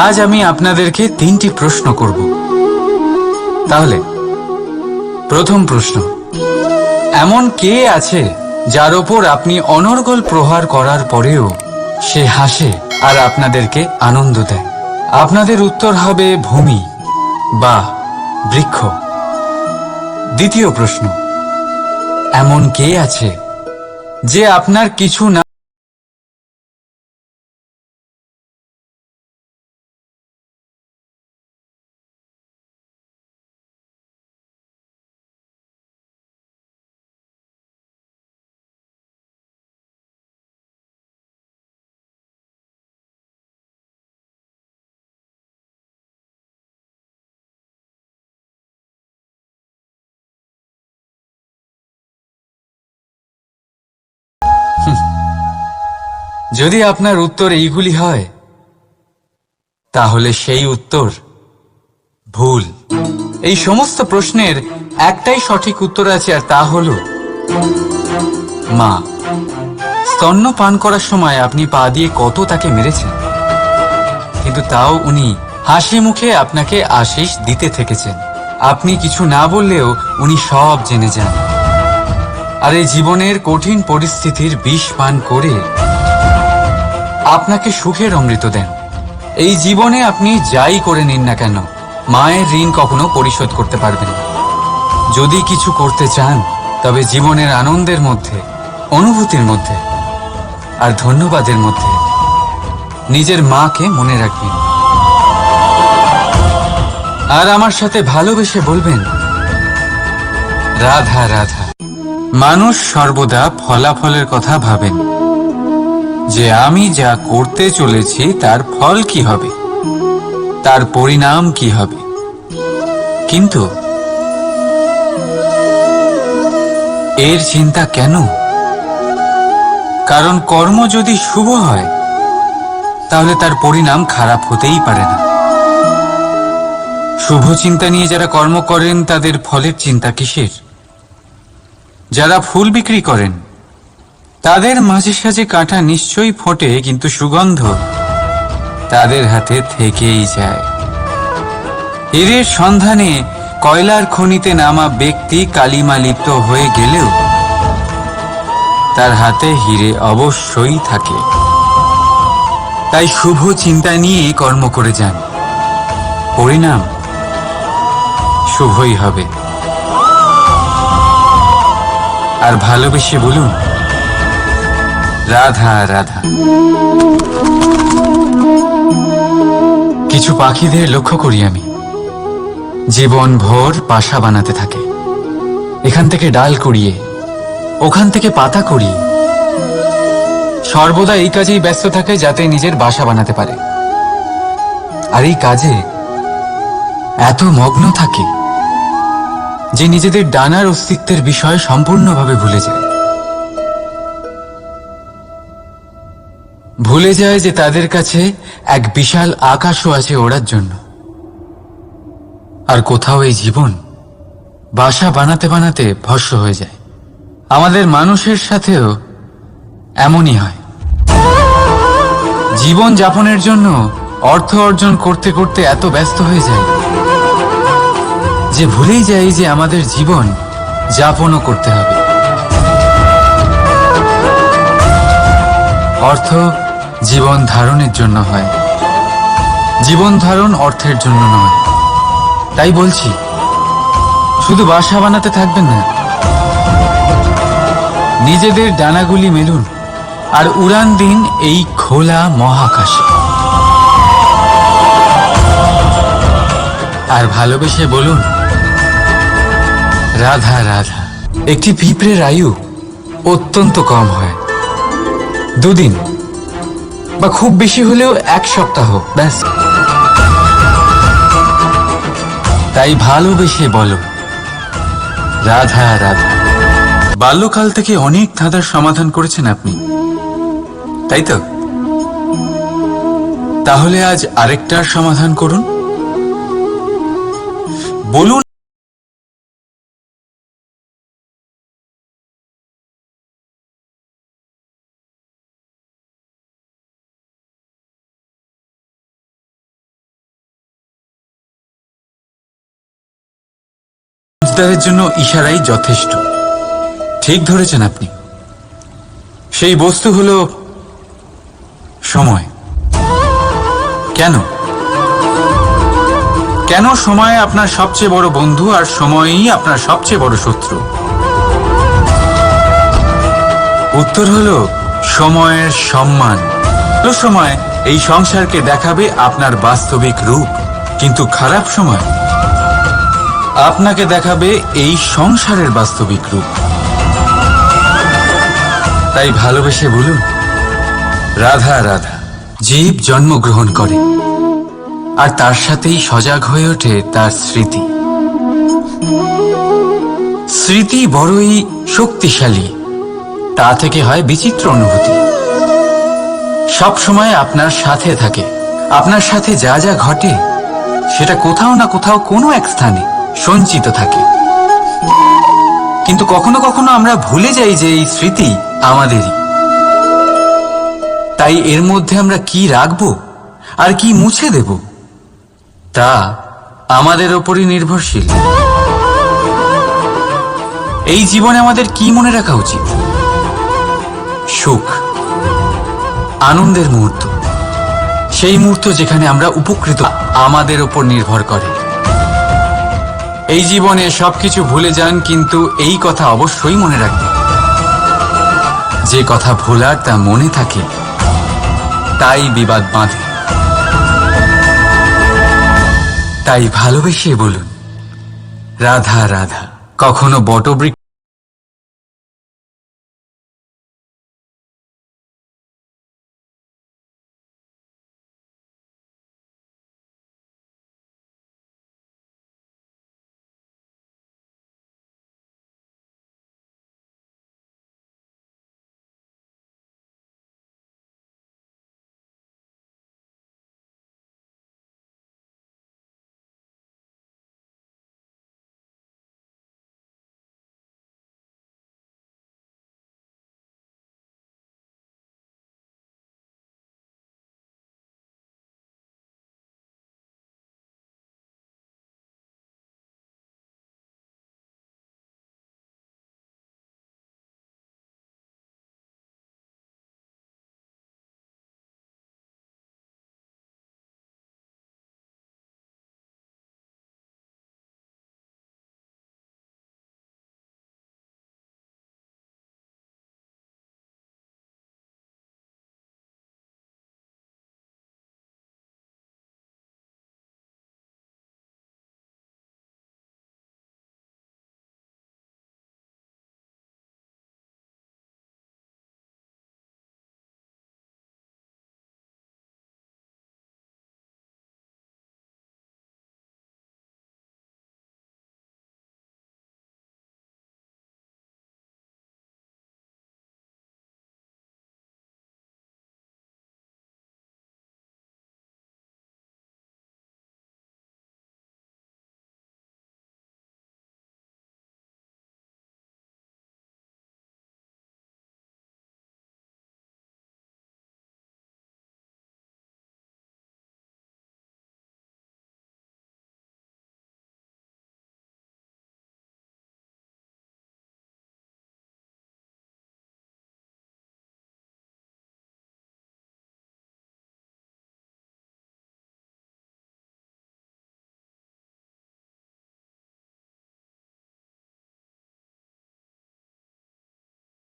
আজ আমি আপনাদেরকে 3টি প্রশ্ন করব। তাহলে প্রথম প্রশ্ন, এমন কে আছে যার ওপর আপনি অনর্গল প্রহার করার পরেও সে হাসে আর আপনাদেরকে আনন্দ দেয়? আপনাদের উত্তর হবে ভূমি বা বৃক্ষ। দ্বিতীয় প্রশ্ন, এমন কে আছে যে আপনার কিছু না যদি আপনার উত্তর এইগুলি হয় তাহলে সেই উত্তর ভুল। এই সমস্ত প্রশ্নের একটাই সঠিক উত্তর আছে, আর তা হলো মা। স্তন্য পান করার সময় আপনি পা দিয়ে কত তাকে মেরেছেন, কিন্তু তাও উনি হাসি মুখে আপনাকে আশিস দিতে থেকেছেন। আপনি কিছু না বললেও উনি সব জেনে যান, আর এই জীবনের কঠিন পরিস্থিতির বিষ পান করে আপনাকে সুখের অমৃত দেন। এই জীবনে আপনি যাই করে নিন না কেন, মায়ের ঋণ কখনো পরিশোধ করতে পারবেন না। যদি কিছু করতে চান তবে জীবনের আনন্দের মধ্যে, অনুভূতির মধ্যে আর ধন্যবাদের মধ্যে নিজের মাকে মনে রাখবেন, আর আমার সাথে ভালোবেসে বলবেন, রাধা রাধা। মানুষ সর্বদা ফলাফলের কথা ভাবেন, যে আমি যা করতে চলেছি তার ফল কি হবে, তার পরিণাম কি হবে। কিন্তু এর চিন্তা কেন? কারণ কর্ম যদি শুভ হয় তাহলে তার পরিণাম খারাপ হতেই পারে না। শুভ চিন্তা নিয়ে যারা কর্ম করেন তাদের ফলের চিন্তা কিসের? যারা ফুল বিক্রি করেন তাদের মাঝে সাঝে কাঁটা নিশ্চয়ই ফোটে, কিন্তু সুগন্ধ তাদের হাতে থেকেই যায়। হীরের সন্ধানে কয়লার খনিতে নামা ব্যক্তি কালিমা লিপ্ত হয়ে গেলেও তার হাতে হীরে অবশ্যই থাকে। তাই শুভ চিন্তা নিয়ে কর্ম করে যান, পরিণাম শুভই হবে। আর ভালোবেসে বলুন, রাধা রাধা। কিছু পাখিদের লক্ষ্য করি আমি, জীবন ভোর বাসা বানাতে থাকে। এখান থেকে ডাল কুড়িয়ে, ওখান থেকে পাতা কুড়িয়ে, সর্বদা এই কাজেই ব্যস্ত থাকে যাতে নিজের বাসা বানাতে পারে। আর এই কাজে এত মগ্ন থাকে যে নিজেদের ডানার অস্তিত্বের বিষয় সম্পূর্ণভাবে ভুলে যায়। ভুলে যায় যে তাদের কাছে এক বিশাল আকাশও আছে ওড়ার জন্য। আর কোথাও এই জীবন বাসা বানাতে বানাতে ভস্ম হয়ে যায়। আমাদের মানুষের সাথেও এমনই হয়। জীবন যাপনের জন্য অর্থ অর্জন করতে করতে এত ব্যস্ত হয়ে যায় যে ভুলেই যায় যে আমাদের জীবন যাপনও করতে হবে। অর্থ জীবন ধারণের জন্য হয়, জীবন ধারণ অর্থের জন্য নয়। তাই বলছি, শুধু বাসা বানাতে থাকবেন না, নিজেদের ডানাগুলি মেলুন আর উড়ান দিন এই খোলা মহাকাশে। আর ভালোবেসে বলুন, রাধা রাধা। একটি পিঁপড়ের আয়ু অত্যন্ত কম হয়, 2 দিন বা খুব বেশি হলেও 1 সপ্তাহ, ব্যাস। তাই ভালোবেসে বলো, রাধা রাধা। বাল্যকাল থেকে অনেক ধাঁধার সমাধান করেছেন আপনি, তাই তো? তাহলে আজ আরেকটার সমাধান করুন। বলুন বুঝদারের জন্য ইশারাই যথেষ্ট। ঠিক ধরেছেন আপনি। সেই বস্তু হলো সময়। কেন কেন সময় আপনার সবচেয়ে বড় বন্ধু আর সময়ই আপনার সবচেয়ে বড় শত্রু? উত্তর হলো সময়ের সম্মান। সময় এই সংসারকে দেখাবে আপনার বাস্তবিক রূপ, কিন্তু খারাপ সময় আপনাকে দেখাবে এই সংসারের বাস্তবিক রূপ। তাই ভালোবেসে বলুন, রাধা রাধা। জীব জন্মগ্রহণ করে আর তার সাথেই সজাগ হয়ে ওঠে তার স্মৃতি। স্মৃতি বড়ই শক্তিশালী, তা থেকে হয় বিচিত্র অনুভূতি। সব সময় আপনার সাথে থাকে। আপনার সাথে যা যা ঘটে সেটা কোথাও না কোথাও কোনো এক স্থানে সঞ্চিত থাকে। কিন্তু কখনো কখনো আমরা ভুলে যাই যে এই স্মৃতি আমাদেরই। তাই এর মধ্যে আমরা কি রাখবো আর কি মুছে দেব তা আমাদের ওপরই নির্ভরশীল। এই জীবনে আমাদের কি মনে রাখা উচিত? সুখ, আনন্দের মুহূর্ত, সেই মুহূর্ত যেখানে আমরা উপকৃত, আমাদের ওপর নির্ভর করে। এই জীবনে সবকিছু ভুলে যান, কিন্তু এই কথা অবশ্যই মনে রাখবেন, যে কথা ভোলার তা মনে থাকে তাই বিবাদ বাঁধে। তাই ভালোবেসে বলুন, রাধা রাধা। কখনো বটবৃক্ষ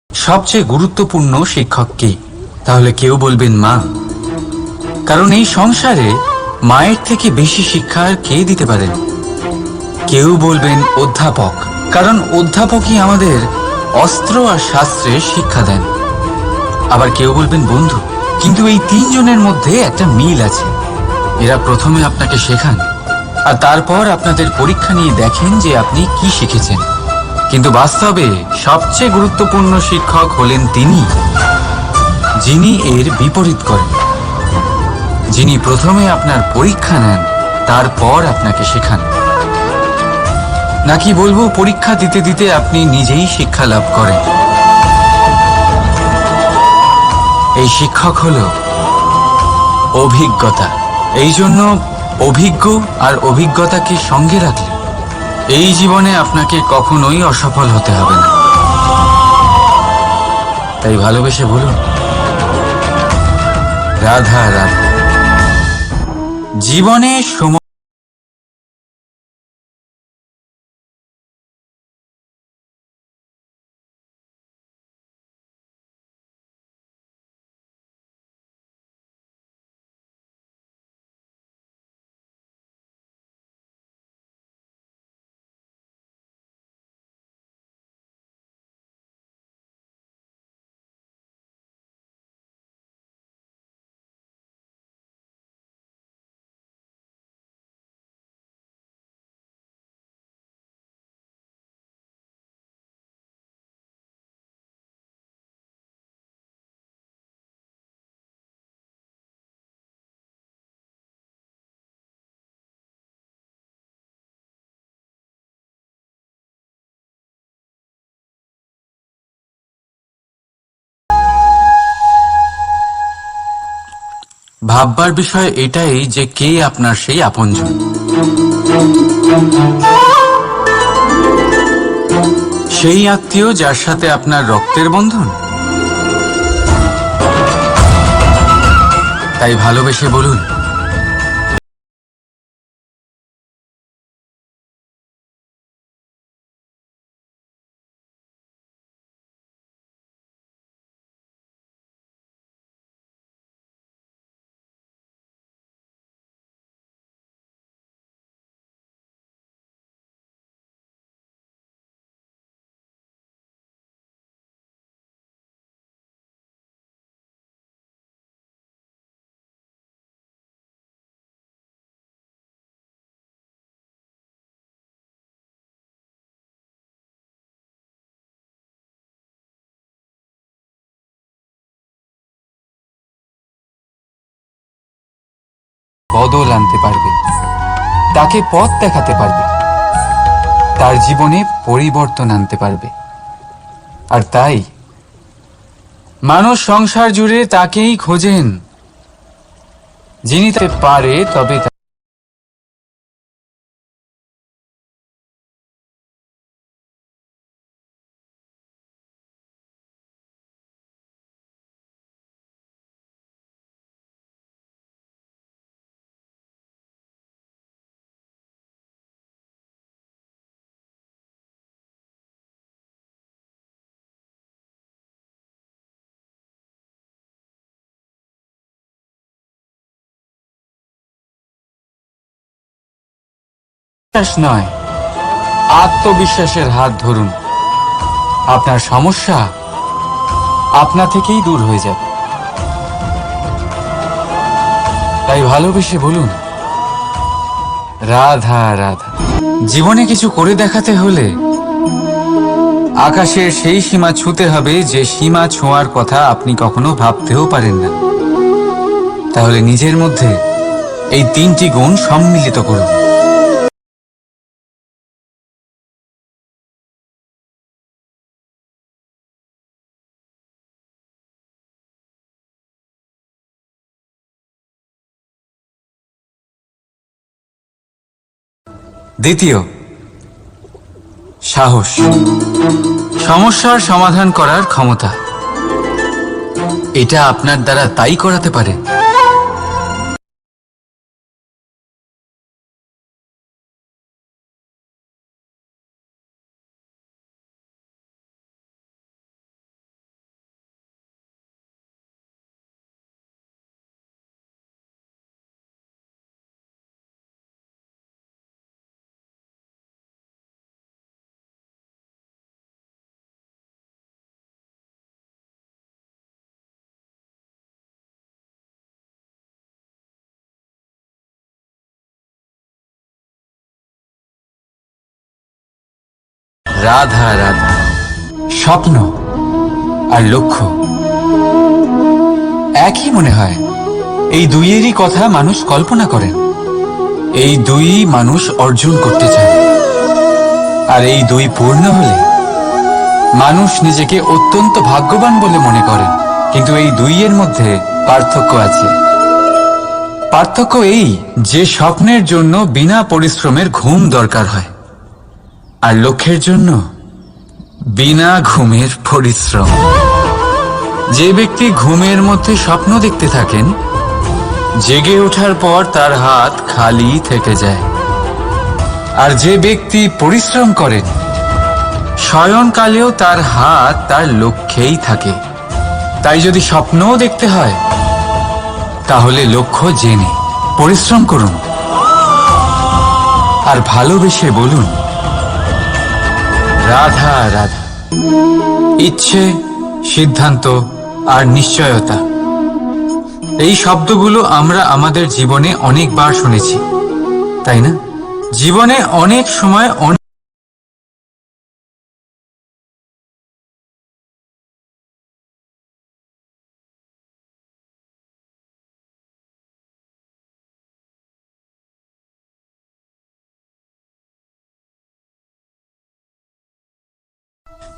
সবচেয়ে গুরুত্বপূর্ণ শিক্ষক কে? তাহলে কেউ বলবেন মা, কারণ এই সংসারে মায়ের থেকে বেশি শিক্ষা আর কে দিতে পারেন। কেউ বলবেন অধ্যাপক, কারণ অধ্যাপকই আমাদের অস্ত্র আর শাস্ত্রে শিক্ষা দেন। আবার কেউ বলবেন বন্ধু, কিন্তু এই তিনজনের মধ্যে একটা মিল আছে। এরা প্রথমে আপনাকে শেখান আর তারপর আপনাদের পরীক্ষা নিয়ে দেখেন যে আপনি কি শিখেছেন। কিন্তু বাস্তবে সবচেয়ে গুরুত্বপূর্ণ শিক্ষক হলেন তিনি, যিনি এর বিপরীত করেন, যিনি প্রথমে আপনার পরীক্ষা নেন তারপর আপনাকে শেখান। নাকি বলবো, পরীক্ষা দিতে দিতে আপনি নিজেই শিক্ষা লাভ করেন। এই শিক্ষক হলো অভিজ্ঞতা। এই জন্য অভিজ্ঞ আর অভিজ্ঞতাকে সঙ্গে রাখলে এই জীবনে আপনাকে কখনোই অসফল হতে হবে না, তাই ভালোবেসে বলুন রাধা রাধা। জীবনে সময় ভাববার বিষয় এটাই যে কে আপনার সেই আপনজন। সেই আত্মীয় যার সাথে আপনার রক্তের বন্ধন। তাই ভালোবেসে বলুন বদল আনতে পারবে, তাকে পথ দেখাতে পারবে, তার জীবনে পরিবর্তন আনতে পারবে। আর তাই মানুষ সংসার জুড়ে তাকেই খোঁজেন, যিনি তাতে পারে তবে বিশ্বাস নয়, আত্মবিশ্বাসের হাত ধরুন। আপনার সমস্যা আপনা থেকেই দূর হয়ে যাবে। তাই ভালোবেসে বলুন রাধা রাধা। জীবনে কিছু করে দেখাতে হলে আকাশের সেই সীমা ছুঁতে হবে যে সীমা ছোঁয়ার কথা আপনি কখনো ভাবতেও পারেন না। তাহলে নিজের মধ্যে এই তিনটি গুণ সম্মিলিত করুন। দ্বিতীয়, সাহস। সমস্যার সমাধান করার ক্ষমতা, এটা আপনার দ্বারা তাই করাতে পারে রাধা রাধা। স্বপ্ন আর লক্ষ্য একই মনে হয়। এই দুইয়েরই কথা মানুষ কল্পনা করেন। এই দুই মানুষ অর্জন করতে চায়। আর এই দুই পূর্ণ হলে মানুষ নিজেকে অত্যন্ত ভাগ্যবান বলে মনে করেন। কিন্তু এই দুইয়ের মধ্যে পার্থক্য আছে। পার্থক্য এই যে স্বপ্নের জন্য বিনা পরিশ্রমের ঘুম দরকার হয়, আর লক্ষ্যের জন্য বিনা ঘুমের পরিশ্রম। যে ব্যক্তি ঘুমের মধ্যে স্বপ্ন দেখতে থাকেন, জেগে ওঠার পর তার হাত খালি থেকে যায়। আর যে ব্যক্তি পরিশ্রম করেন, শয়নকালেও তার হাত তার লক্ষ্যেই থাকে। তাই যদি স্বপ্নও দেখতে হয়, তাহলে লক্ষ্য জেনে পরিশ্রম করুন আর ভালোবেসে বলুন, রাধা রাধা। ইচ্ছে, সিদ্ধান্ত আর নিশ্চয়তা, এই শব্দগুলো আমরা আমাদের জীবনে অনেকবার শুনেছি, তাই না? জীবনে অনেক সময়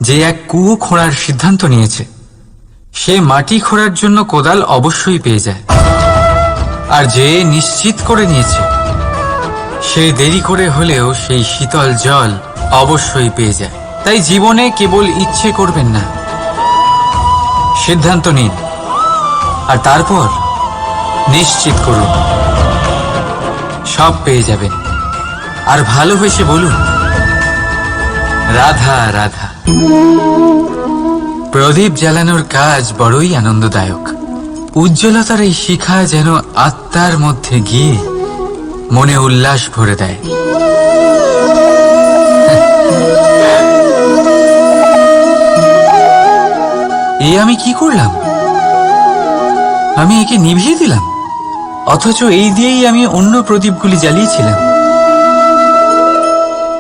যে এক কুয়ো খোঁড়ার সিদ্ধান্ত নিয়েছে, সে মাটি খোঁড়ার জন্য কোদাল অবশ্যই পেয়ে যায়। আর যে নিশ্চিত করে নিয়েছে, সে দেরি করে হলেও সেই শীতল জল অবশ্যই পেয়ে যায়। তাই জীবনে কেবল ইচ্ছে করবেন না, সিদ্ধান্ত নিন আর তারপর নিশ্চিত করুন, সব পেয়ে যাবেন। আর ভালোবেসে বলুন, রাধা রাধা। প্রদীপ জ্বালানোর কাজ বড়ই আনন্দদায়ক। উজ্জ্বলতার এই শিখা যেন আত্মার মধ্যে গিয়ে মনে উল্লাস ভরে দেয়। আমি কি করলাম? আমি একে নিভিয়ে দিলাম, অথচ এই দিয়েই আমি অন্য প্রদীপগুলি জ্বালিয়েছিলাম।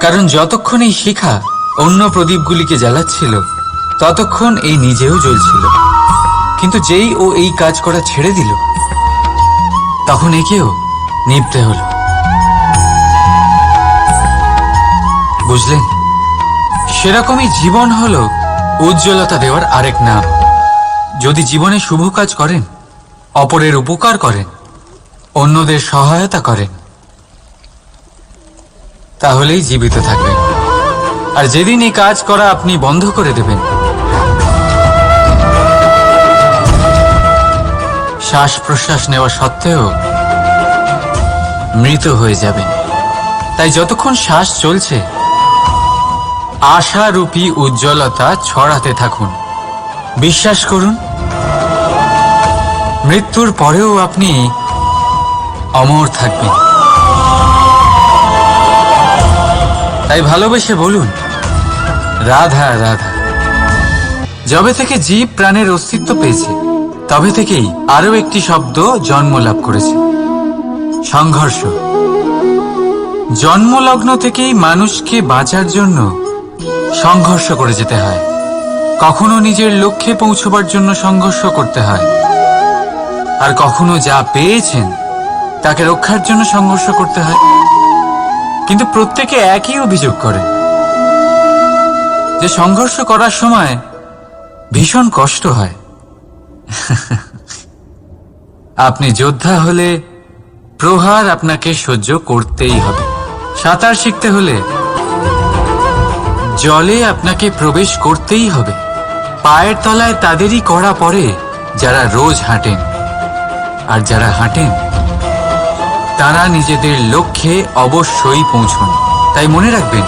কারণ যতক্ষণ এই শিখা অন্য প্রদীপগুলিকে জ্বালাচ্ছিল, ততক্ষণ এই নিজেও জ্বলছিল। কিন্তু যেই ও এই কাজ করা ছেড়ে দিল, তখন একেও নিভতে হলো। বুঝলেন? সেরকমই জীবন হলো উজ্জ্বলতা দেওয়ার আরেক নাম। যদি জীবনে শুভ কাজ করেন, অপরের উপকার করেন, অন্যদের সহায়তা করেন, তাহলেই জীবিত থাকবেন। আর যেদিন এই কাজ করা আপনি বন্ধ করে দেবেন, শ্বাস প্রশ্বাস নেওয়া সত্ত্বেও মৃত হয়ে যাবেন। তাই যতক্ষণ শ্বাস চলছে, আশারূপী উজ্জ্বলতা ছড়াতে থাকুন। বিশ্বাস করুন, মৃত্যুর পরেও আপনি অমর থাকবেন। তাই ভালোবেসে বলুন, রাধা রাধা। যবে থেকে জীব প্রাণের অস্তিত্ব পেয়েছে, তবে থেকেই আরো একটি শব্দ জন্ম লাভ করেছে, সংঘর্ষ। জন্মলগ্ন থেকেই মানুষকে বাঁচার জন্য সংঘর্ষ করে যেতে হয়। কখনো নিজের লক্ষ্যে পৌঁছবার জন্য সংঘর্ষ করতে হয়, আর কখনো যা পেয়েছেন তাকে রক্ষার জন্য সংঘর্ষ করতে হয়। কিন্তু প্রত্যেকে একই অভিযোগ করে যে সংঘর্ষ করার সময় ভীষণ কষ্ট হয়। আপনি যোদ্ধা হলে প্রহার আপনাকে সহ্য করতেই হবে। সাঁতার শিখতে হলে জলে আপনাকে প্রবেশ করতেই হবে। পায়ের তলায় তাদেরই কড়া পড়ে যারা রোজ হাঁটেন, আর যারা হাঁটেন তারা নিজেদের লক্ষ্যে অবশ্যই পৌঁছন। তাই মনে রাখবেন,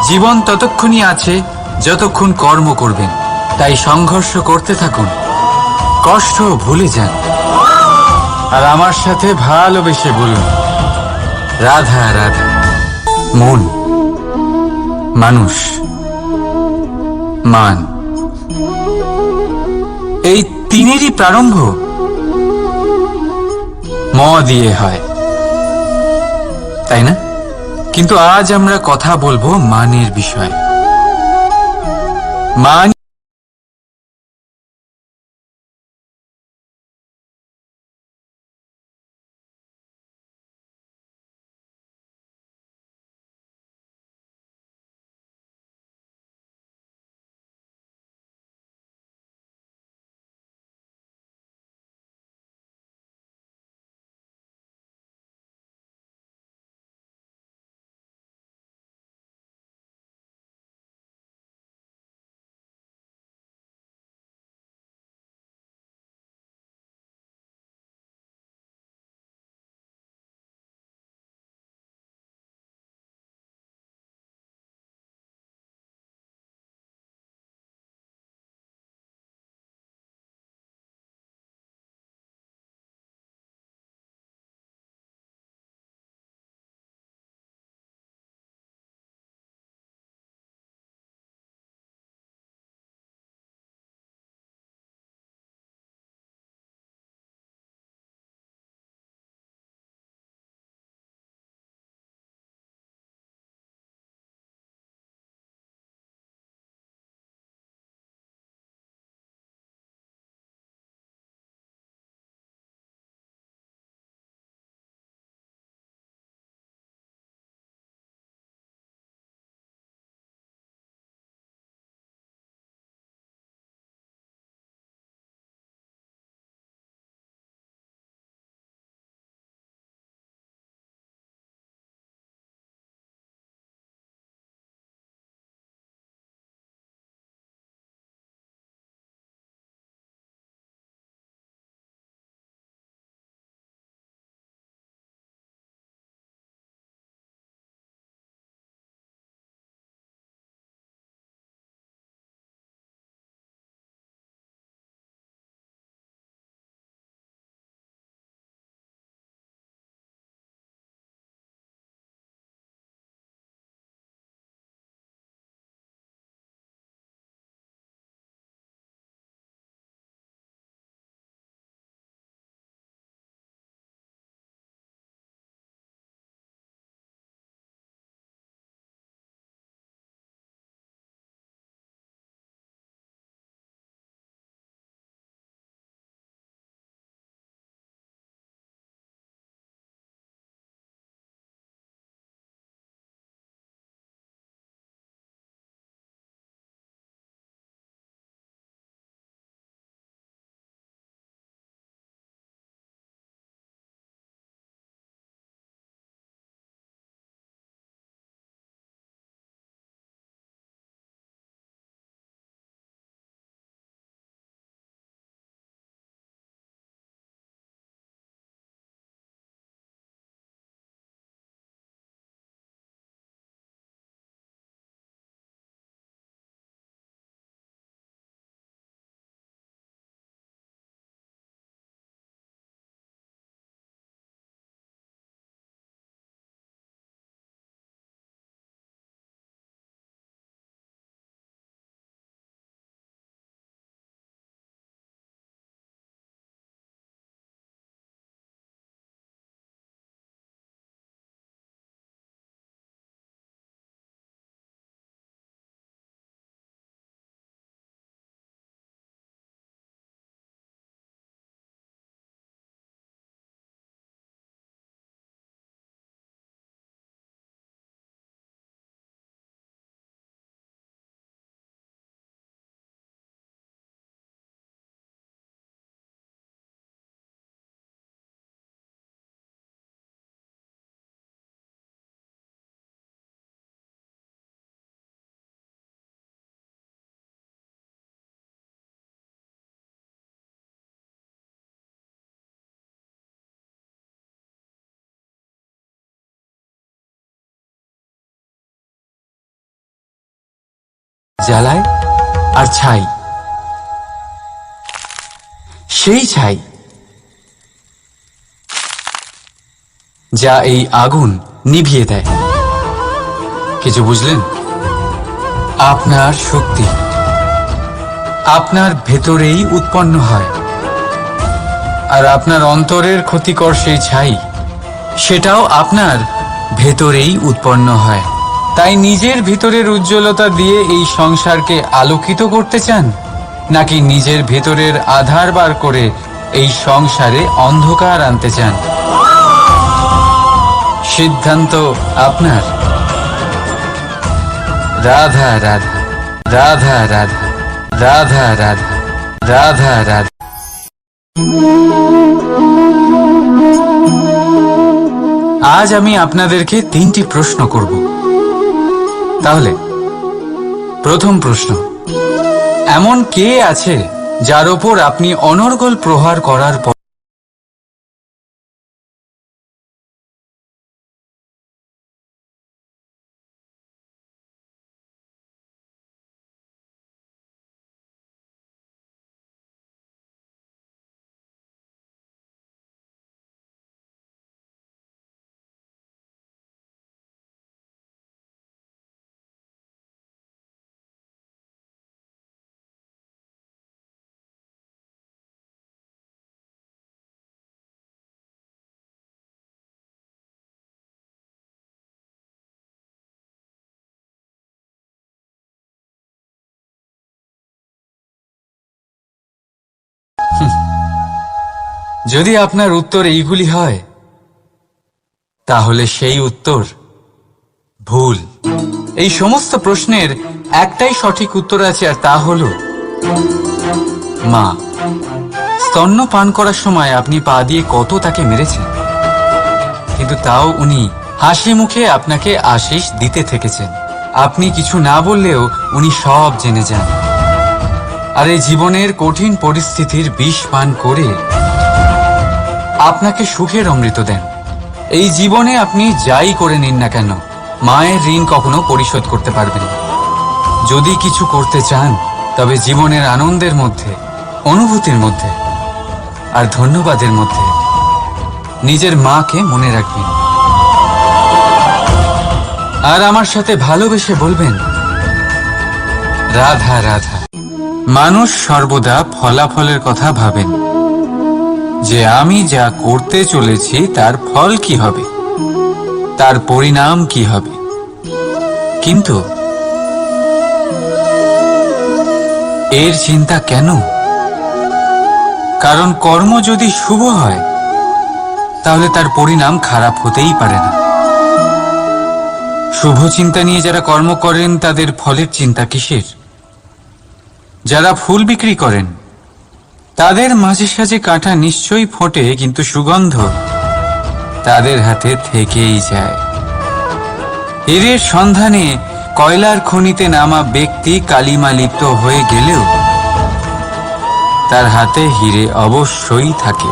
জীবন ততক্ষণই আছে যতক্ষণ কর্ম করবেন। তাই সংঘর্ষ করতে থাকুন, কষ্ট ভুলে যান, আর আমার সাথে ভালোবেসে বলুন, রাধা রাধা। মন, মানুষ, মান, এই তিনেরই প্রারম্ভ ম দিয়ে হয়, তাই না? কিন্তু আজ আমরা কথা বলবো মানের বিষয়ে। মান জ্বালায় আর ছাই, সেই ছাই যা এই আগুন নিভিয়ে দেয়। কিছু বুঝলেন? আপনার শক্তি আপনার ভেতরেই উৎপন্ন হয়, আর আপনার অন্তরের ক্ষতিকর সেই ছাই সেটাও আপনার ভেতরেই উৎপন্ন হয়। তাই নিজের ভিতরের উজ্জ্বলতা দিয়ে এই সংসারকে আলোকিত করতে চান, নাকি নিজের ভেতরের আধার বার করে এই সংসারে অন্ধকার আনতে চান? সিদ্ধান্ত আপনার। রাধা রাধা, রাধা রাধা, রাধা রাধা, রাধা রাধা। আজ আমি আপনাদেরকে 3টি প্রশ্ন করব। তাহলে প্রথম প্রশ্ন, এমন কে আছে যার ওপর আপনি অনর্গল প্রহার করার পর যদি আপনার উত্তর এইগুলি হয়, তাহলে সেই উত্তর ভুল। এই সমস্ত প্রশ্নের একটাই সঠিক উত্তর আছে, আর তা হল মা। স্তন্য পান করার সময় আপনি পা দিয়ে কত তাকে মেরেছেন, কিন্তু তাও উনি হাসি মুখে আপনাকে আশিস দিতে থেকেছেন। আপনি কিছু না বললেও উনি সব জেনে যান, আর এই জীবনের কঠিন পরিস্থিতির বিষ পান করে আপনাকে সুখের অমৃত দেন। এই জীবনে আপনি যাই করে নিন না কেন, মায়ের ঋণ কখনো পরিশোধ করতে পারবেন না। যদি কিছু করতে চান, তবে জীবনের আনন্দের মধ্যে, অনুভূতির মধ্যে আর ধন্যবাদের মধ্যে নিজের মাকে মনে রাখবেন, আর আমার সাথে ভালোবেসে বলবেন, রাধা রাধা। মানুষ সর্বদা ফলাফলের কথা ভাবেন, যে আমি যা করতে চলেছি তার ফল কি হবে, তার পরিণাম কি হবে। কিন্তু এর চিন্তা কেন? কারণ কর্ম যদি শুভ হয়, তাহলে তার পরিণাম খারাপ হতেই পারে না। শুভ চিন্তা নিয়ে যারা কর্ম করেন, তাদের ফলের চিন্তা কিসের? যারা ফুল বিক্রি করেন, তাদের মাঝে সাঝে কাঁটা নিশ্চয়ই ফোটে, কিন্তু সুগন্ধ তাদের হাতে থেকেই যায়। হীরের সন্ধানে কয়লার খনিতে নামা ব্যক্তি কালিমা লিপ্ত হয়ে গেলেও তার হাতে হীরে অবশ্যই থাকে।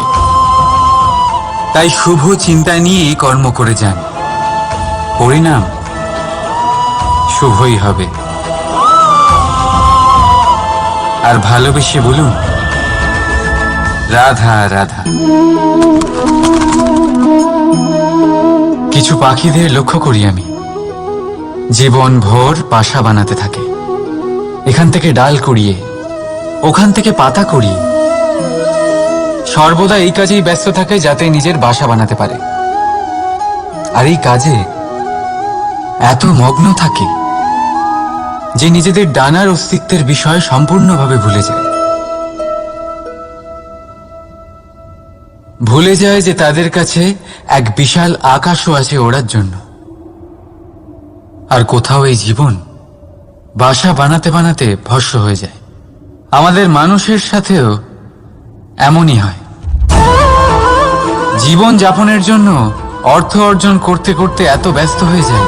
তাই শুভ চিন্তা নিয়ে কর্ম করে যান, পরিণাম শুভই হবে। আর ভালোবেসে বলুন, রাধা রাধা। কিছু পাখিদের লক্ষ্য করি আমি, জীবন ভোর বাসা বানাতে থাকে। এখান থেকে ডাল কুড়িয়ে, ওখান থেকে পাতা কুড়িয়ে, সর্বদা এই কাজেই ব্যস্ত থাকে যাতে নিজের বাসা বানাতে পারে। আর এই কাজে এত মগ্ন থাকে যে নিজেদের ডানার অস্তিত্বের বিষয় সম্পূর্ণভাবে ভুলে যায়। ভুলে যায় যে তাদের কাছে এক বিশাল আকাশও আছে ওড়ার জন্য। আর কোথাও এই জীবন বাসা বানাতে বানাতে ভস্ম হয়ে যায়। আমাদের মানুষের সাথেও এমনই হয়। জীবন যাপনের জন্য অর্থ অর্জন করতে করতে এত ব্যস্ত হয়ে যায়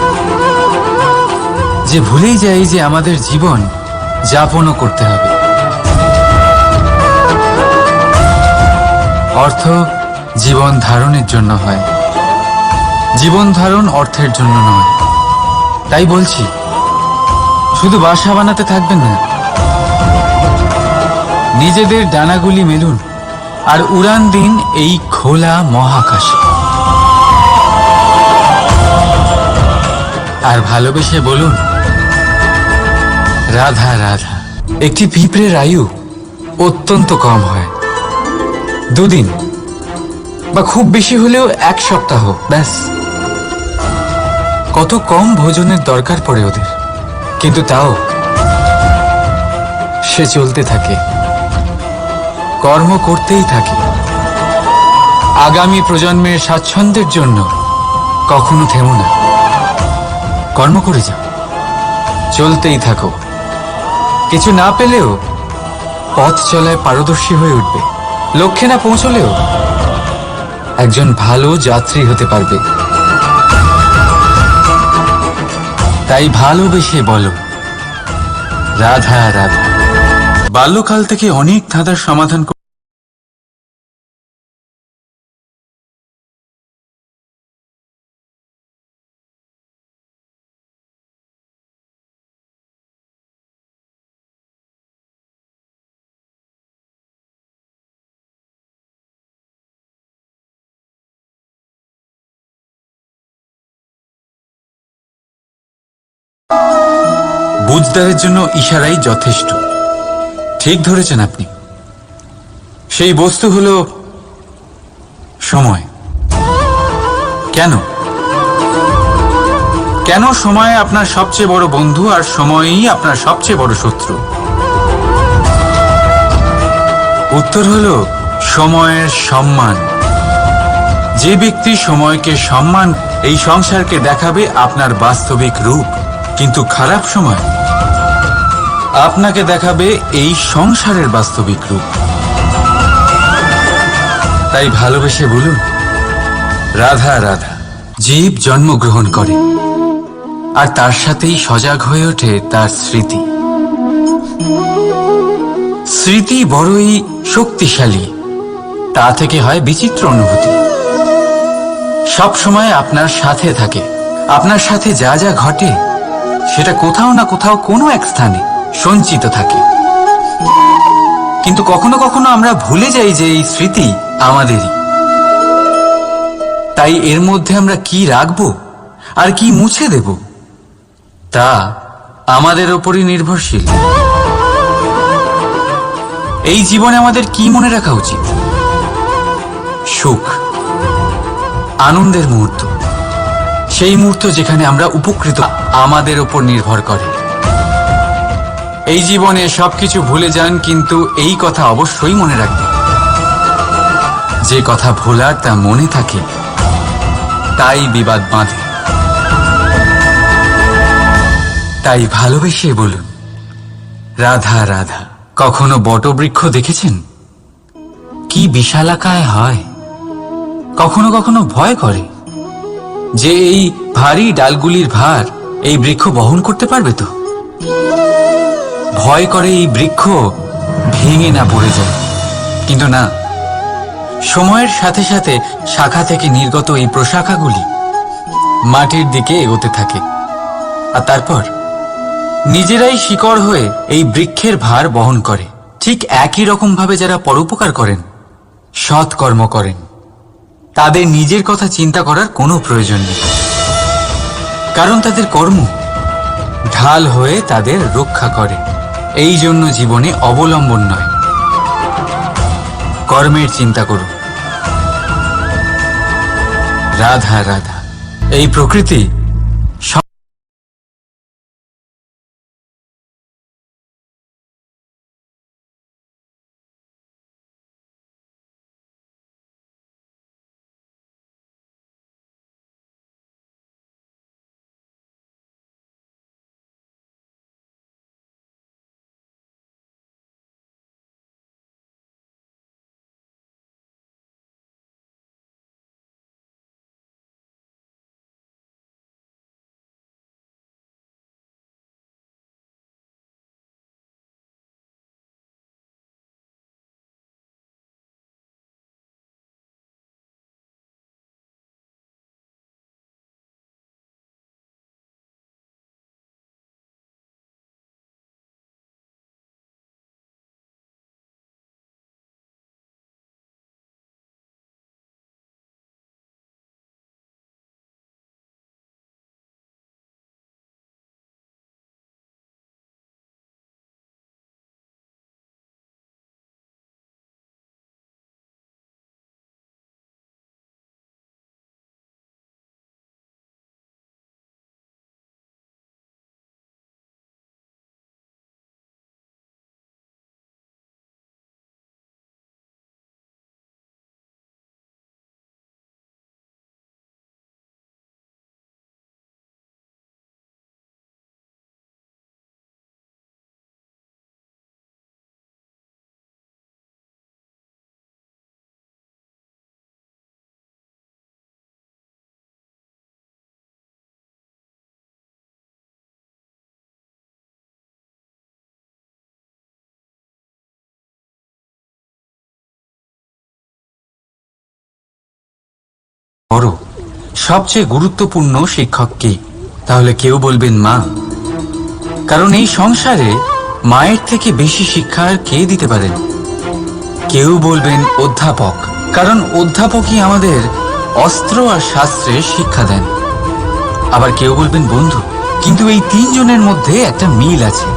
যে ভুলেই যাই যে আমাদের জীবন যাপনও করতে হবে। অর্থ জীবন ধারণের জন্য হয়, জীবন ধারণ অর্থের জন্য নয়। তাই বলছি, শুধু বাসা বানাতে থাকবেন না, নিজেদের ডানাগুলি মেলুন আর উড়ান দিন এই খোলা মহাকাশে। আর ভালোবেসে বলুন, রাধা রাধা। একটি পিঁপড়ের আয়ু অত্যন্ত কম হয়, 2 দিন বা খুব বেশি হলেও 1 সপ্তাহ, ব্যাস। কত কম ভোজনের দরকার পড়ে ওদের, কিন্তু তাও সে চলতে থাকে, কর্ম করতেই থাকে। আগামী প্রজন্মের স্বাচ্ছন্দ্যের জন্য কখনো থেমো না, কর্ম করে যাও, চলতেই থাকো। কিছু না পেলেও পথ চলায় পারদর্শী হয়ে উঠবে, লক্ষ্যে না পৌঁছলেও একজন ভালো যাত্রী হতে পারবে। তাই ভালোবেসে বলো, রাধা রাধা। বাল্যকাল থেকে অনেক ধাঁধার সমাধান বুঝদারের জন্য ইশারাই যথেষ্ট। ঠিক ধরেছেন আপনি, সেই বস্তু হলো সময়। কেন কেন সময় আপনার সবচেয়ে বড় বন্ধু আর সময়ই আপনার সবচেয়ে বড় শত্রু? উত্তর হলো সময়ের সম্মান। যে ব্যক্তি সময়কে সম্মান, এই সংসারকে দেখাবে আপনার বাস্তবিক রূপ, কিন্তু খারাপ সময় আপনাকে দেখাবে এই সংসারের বাস্তবিক রূপ। তাই ভালোবেসে বলুন, রাধা রাধা। জীব জন্মগ্রহণ করে আর তার সাথেই সজাগ হয়ে ওঠে তার স্মৃতি। স্মৃতি বড়ই শক্তিশালী, তা থেকে হয় বিচিত্র অনুভূতি। সব সময় আপনার সাথে থাকে, আপনার সাথে যা যা ঘটে সেটা কোথাও না কোথাও কোনো এক স্থানে সঞ্চিত থাকে। কিন্তু কখনো কখনো আমরা ভুলে যাই যে এই স্মৃতি আমাদেরই। তাই এর মধ্যে আমরা কি রাখবো আর কি মুছে দেব তা আমাদের ওপরই নির্ভরশীল। এই জীবনে আমাদের কি মনে রাখা উচিত? সুখ, আনন্দের মুহূর্ত, সেই মুহূর্ত যেখানে আমরা উপকৃত, আমাদের ওপর নির্ভর করে। এই জীবনে সবকিছু ভুলে যান, কিন্তু এই কথা অবশ্যই মনে রাখবেন, যে কথা ভোলার তা মনে থাকে, তাই বিবাদ বাঁধে। তাই ভালোবেসে বলুন, রাধা রাধা। কখনো বটবৃক্ষ দেখেছেন? কি বিশালাকায় হয়। কখনো কখনো ভয় করে যে এই ভারী ডালগুলির ভার এই বৃক্ষ বহন করতে পারবে তো। ভয় করে এই বৃক্ষ ভেঙে না পড়ে যায়। কিন্তু না, সময়ের সাথে সাথে শাখা থেকে নির্গত এই প্রশাখাগুলি মাটির দিকে এগোতে থাকে, আর তারপর নিজেরাই শিকড় হয়ে এই বৃক্ষের ভার বহন করে। ঠিক একই রকম ভাবে যারা পরোপকার করেন, সৎ কর্ম করেন, তাদের নিজের কথা চিন্তা করার কোনো প্রয়োজন নেই, কারণ তাদের কর্ম ঢাল হয়ে তাদের রক্ষা করে। এই জন্য জীবনে অবলম্বন নয়, কর্মের চিন্তা করুন। রাধা রাধা। এই প্রকৃতি বড় সবচেয়ে গুরুত্বপূর্ণ শিক্ষক কে? তাহলে কেউ বলবেন মা, কারণ এই সংসারে মায়ের থেকে বেশি শিক্ষা আর কে দিতে পারেন। কেউ বলবেন অধ্যাপক, কারণ অধ্যাপকই আমাদের অস্ত্র আর শাস্ত্রের শিক্ষা দেন। আবার কেউ বলবেন বন্ধু, কিন্তু এই তিনজনের মধ্যে একটা মিল আছে।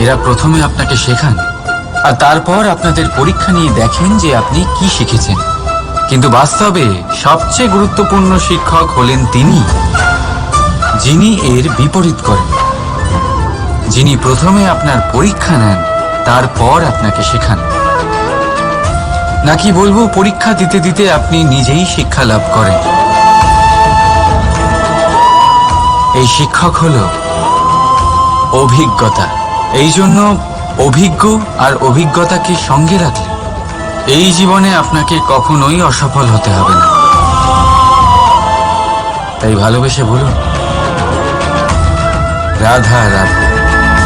এরা প্রথমে আপনাকে শেখান আর তারপর আপনাদের পরীক্ষা নিয়ে দেখেন যে আপনি কি শিখেছেন। কিন্তু বাস্তবে সবচেয়ে গুরুত্বপূর্ণ শিক্ষক হলেন তিনি, যিনি এর বিপরীত করেন, যিনি প্রথমে আপনার পরীক্ষা নেন তারপর আপনাকে শেখান। নাকি বলবো পরীক্ষা দিতে দিতে আপনি নিজেই শিক্ষা লাভ করেন। এই শিক্ষক হলো অভিজ্ঞতা। এই জন্য অভিজ্ঞ আর অভিজ্ঞতাকে সঙ্গে রাখলে এই জীবনে আপনাকে কখনোই অসফল হতে হবে না। তাই ভালোবেসে বলুন, রাধা রাধা।